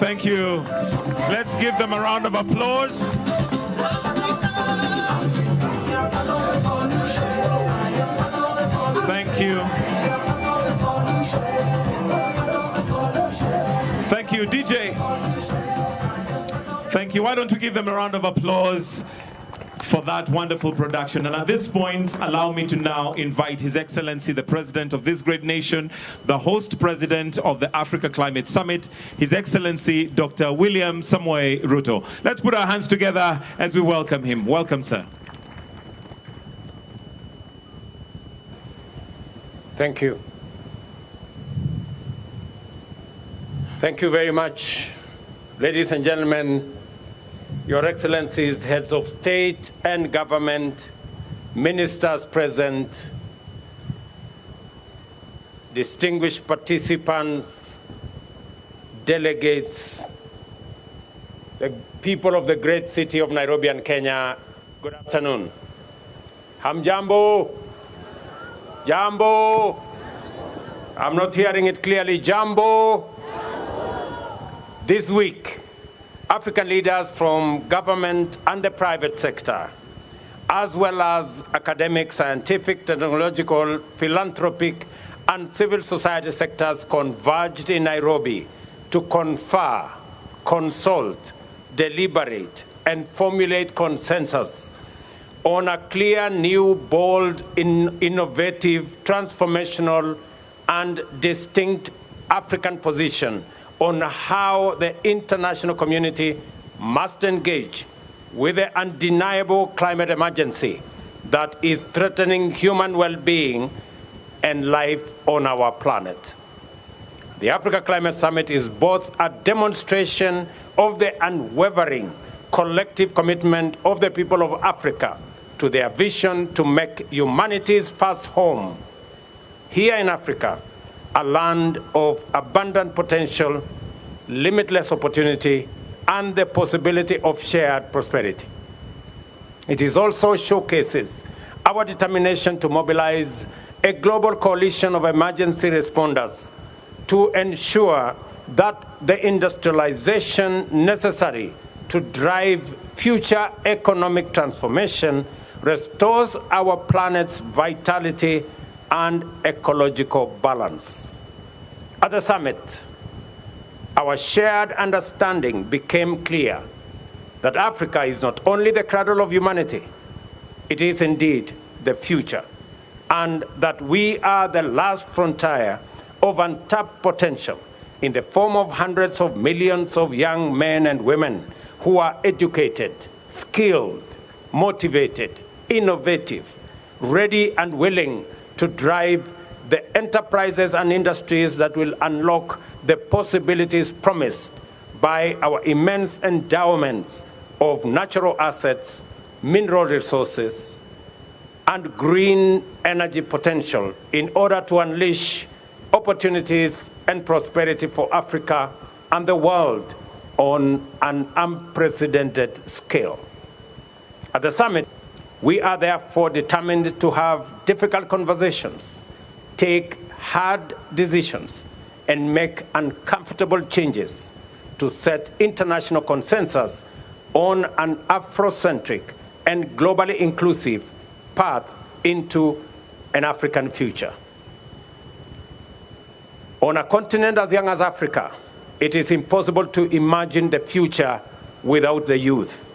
Thank you. Let's give them a round of applause. Thank you. Thank you, DJ. Thank you. Why don't we give them a round of applause for that wonderful production. And at this point, allow me to now invite His Excellency, the President of this great nation, the host President of the Africa Climate Summit, His Excellency, Dr. William Samoei Ruto. Let's put our hands together as we welcome him. Welcome, sir. Thank you. Thank you very much, ladies and gentlemen, Your Excellencies, heads of state and government, ministers present, distinguished participants, delegates, the people of the great city of Nairobi and Kenya, good afternoon. Hamjambo? Jambo? I'm not hearing it clearly. Jambo? This week, African leaders from government and the private sector, as well as academic, scientific, technological, philanthropic, and civil society sectors converged in Nairobi to confer, consult, deliberate, and formulate consensus on a clear, new, bold, innovative, transformational, and distinct African position on how the international community must engage with the undeniable climate emergency that is threatening human well-being and life on our planet. The Africa Climate Summit is both a demonstration of the unwavering collective commitment of the people of Africa to their vision to make humanity's first home here in Africa, a land of abundant potential, limitless opportunity, and the possibility of shared prosperity. It is also showcases our determination to mobilize a global coalition of emergency responders to ensure that the industrialization necessary to drive future economic transformation restores our planet's vitality and ecological balance. At the summit, our shared understanding became clear that Africa is not only the cradle of humanity, it is indeed the future, and that we are the last frontier of untapped potential in the form of hundreds of millions of young men and women who are educated, skilled, motivated, innovative, ready and willing to drive the enterprises and industries that will unlock the possibilities promised by our immense endowments of natural assets, mineral resources, and green energy potential in order to unleash opportunities and prosperity for Africa and the world on an unprecedented scale. At the summit, we are therefore determined to have difficult conversations, take hard decisions, and make uncomfortable changes to set international consensus on an Afrocentric and globally inclusive path into an African future. On a continent as young as Africa, it is impossible to imagine the future without the youth.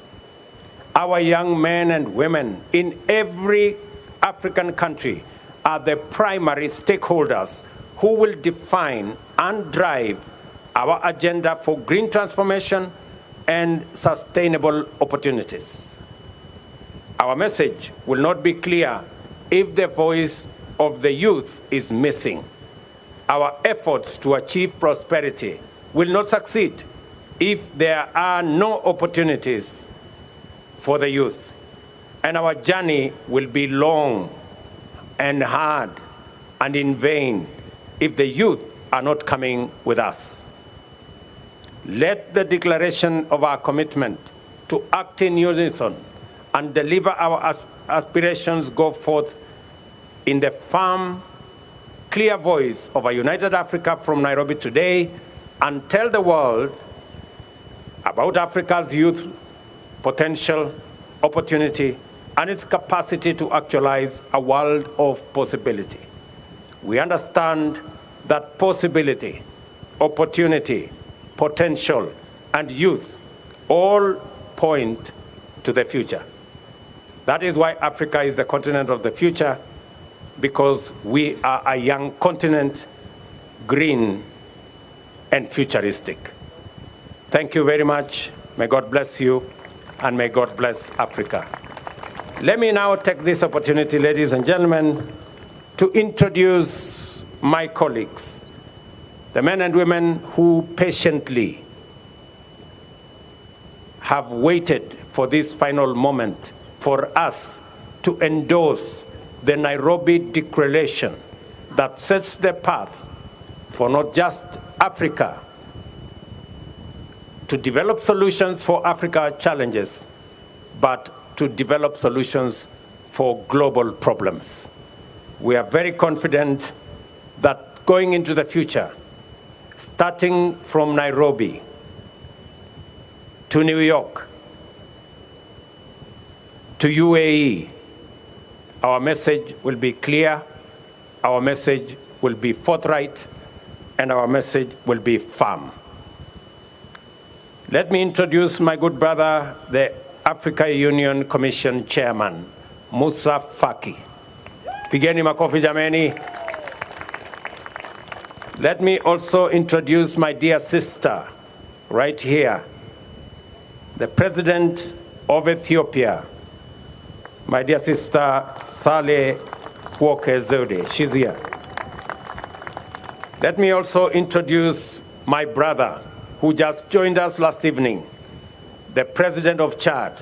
Our young men and women in every African country are the primary stakeholders who will define and drive our agenda for green transformation and sustainable opportunities. Our message will not be clear if the voice of the youth is missing. Our efforts to achieve prosperity will not succeed if there are no opportunities for the youth. And our journey will be long and hard and in vain if the youth are not coming with us. Let the declaration of our commitment to act in unison and deliver our aspirations go forth in the firm, clear voice of a united Africa from Nairobi today, and tell the world about Africa's youth potential, opportunity, and its capacity to actualize a world of possibility. We understand that possibility, opportunity, potential, and youth all point to the future. That is why Africa is the continent of the future, because we are a young continent, green and futuristic. Thank you very much. May God bless you, and may God bless Africa. Let me now take this opportunity, ladies and gentlemen, to introduce my colleagues, the men and women who patiently have waited for this final moment for us to endorse the Nairobi Declaration that sets the path for not just Africa to develop solutions for Africa's challenges, but to develop solutions for global problems. We are very confident that going into the future, starting from Nairobi to New York to UAE, our message will be clear, our message will be forthright, and our message will be firm. Let me introduce my good brother, the Africa Union Commission Chairman, Musa Faki. Pigeni makofi jameni. Let me also introduce my dear sister, right here, the President of Ethiopia, my dear sister, Saleh Work-Zewde. She's here. Let me also introduce my brother, who just joined us last evening, the President of Chad,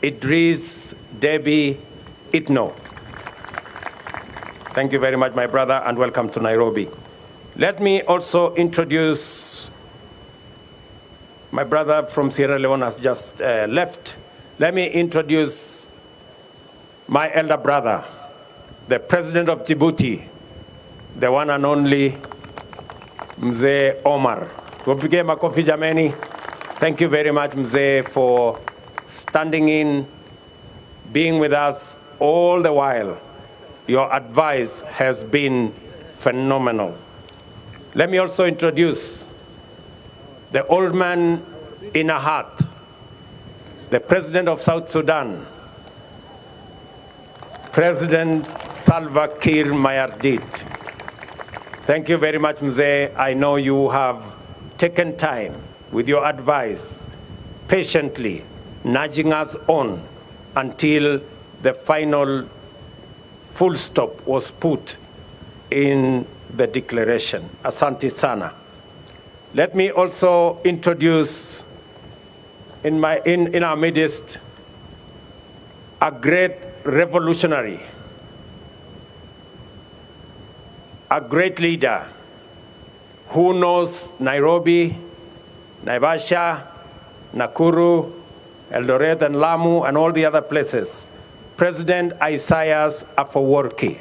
Idriss Déby Itno. Thank you very much, my brother, and welcome to Nairobi. Let me also introduce my brother from Sierra Leone has just left. Let me introduce my elder brother, the President of Djibouti, the one and only Mzee Omar. Tupige makofi jameni. Thank you very much, Mzee, for standing in, being with us all the while. Your advice has been phenomenal. Let me also introduce the old man in a hat, the President of South Sudan, President Salva Kiir Mayardit. Thank you very much, Mzee. I know you have taken time with your advice, patiently nudging us on until the final full stop was put in the declaration. Asante sana. Let me also introduce in our midst a great revolutionary, a great leader, who knows Nairobi, Naivasha, Nakuru, Eldoret and Lamu and all the other places, President Isaias Afwerki,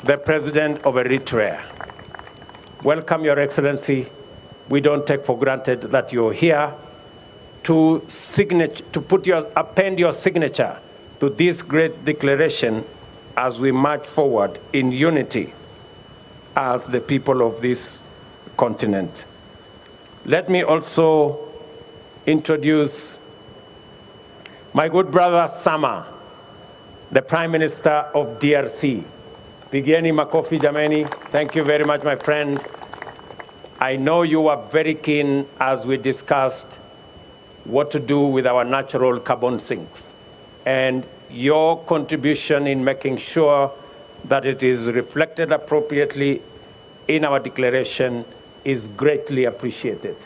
the President of Eritrea. Welcome, Your Excellency. We don't take for granted that you're here to append your signature to this great declaration as we march forward in unity as the people of this continent. Let me also introduce my good brother Sama, the Prime Minister of DRC. Pigeni makofi jameni. Thank you very much, my friend. I know you were very keen as we discussed what to do with our natural carbon sinks. And your contribution in making sure that it is reflected appropriately in our declaration is greatly appreciated.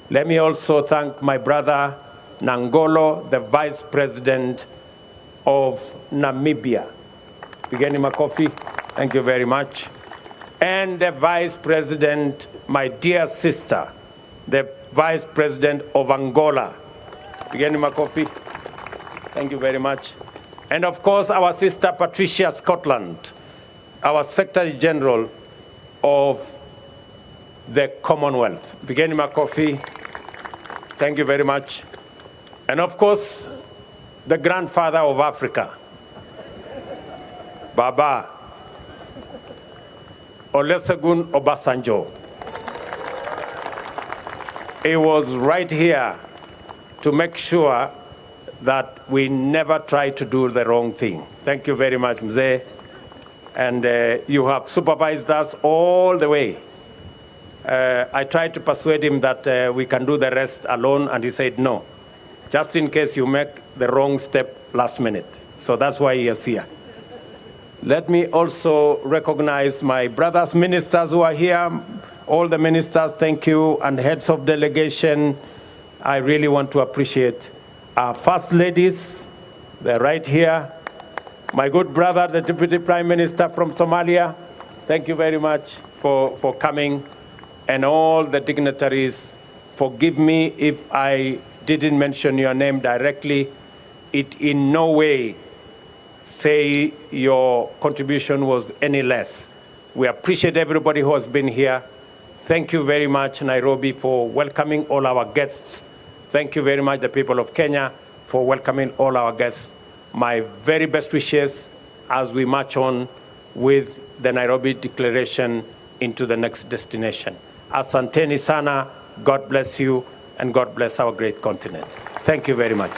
Let me also thank my brother Nangolo, the Vice President of Namibia. Pigeni makofi. Thank you very much. And the Vice President, my dear sister, the Vice President of Angola. Pigeni makofi. Thank you very much. And of course, our sister Patricia Scotland, our Secretary General of the Commonwealth. Pigeni makofi. Thank you very much. And of course, the grandfather of Africa, Baba Olusegun Obasanjo. He was right here to make sure that we never try to do the wrong thing. Thank you very much, Mzee. And you have supervised us all the way. I tried to persuade him that we can do the rest alone, and he said no, just in case you make the wrong step last minute. So that's why he is here. Let me also recognize my brothers ministers who are here. All the ministers, thank you, and heads of delegation. I really want to appreciate our first ladies. They're right here. My good brother, the Deputy Prime Minister from Somalia, thank you very much for coming. And all the dignitaries, forgive me if I didn't mention your name directly. It in no way say your contribution was any less. We appreciate everybody who has been here. Thank you very much, Nairobi, for welcoming all our guests. Thank you very much, the people of Kenya, for welcoming all our guests. My very best wishes as we march on with the Nairobi Declaration into the next destination. Asanteni sana, God bless you, and God bless our great continent. Thank you very much.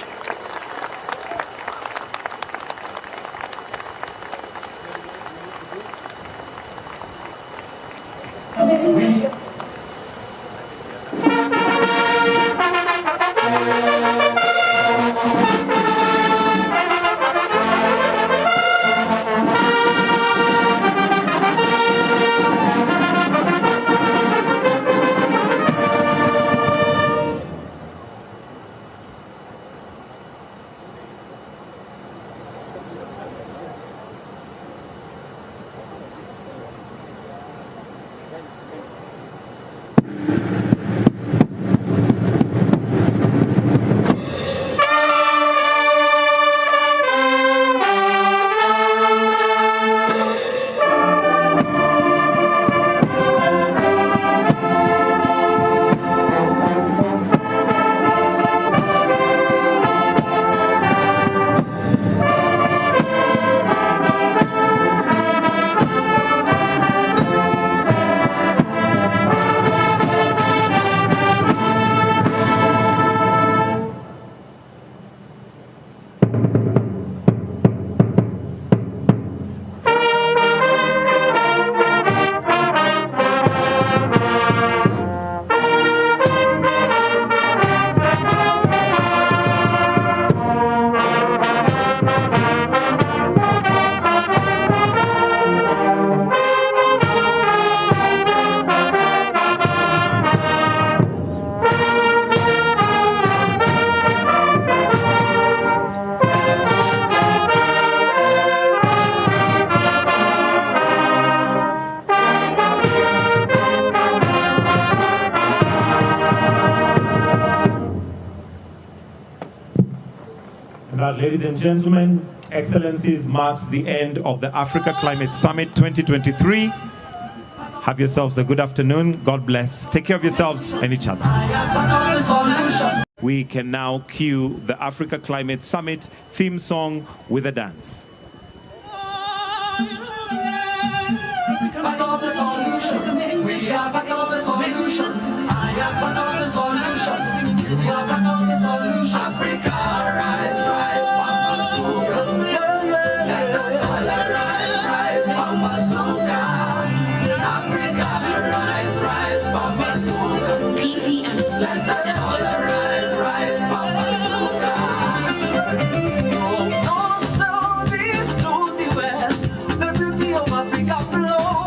that, ladies and gentlemen, Excellencies, marks the end of the Africa Climate Summit 2023. Have yourselves a good afternoon. God bless. Take care of yourselves and each other. We can now cue the Africa Climate Summit theme song with a dance. Part of the solution. We are part of the solution. I am part of the solution. You are part of the solution.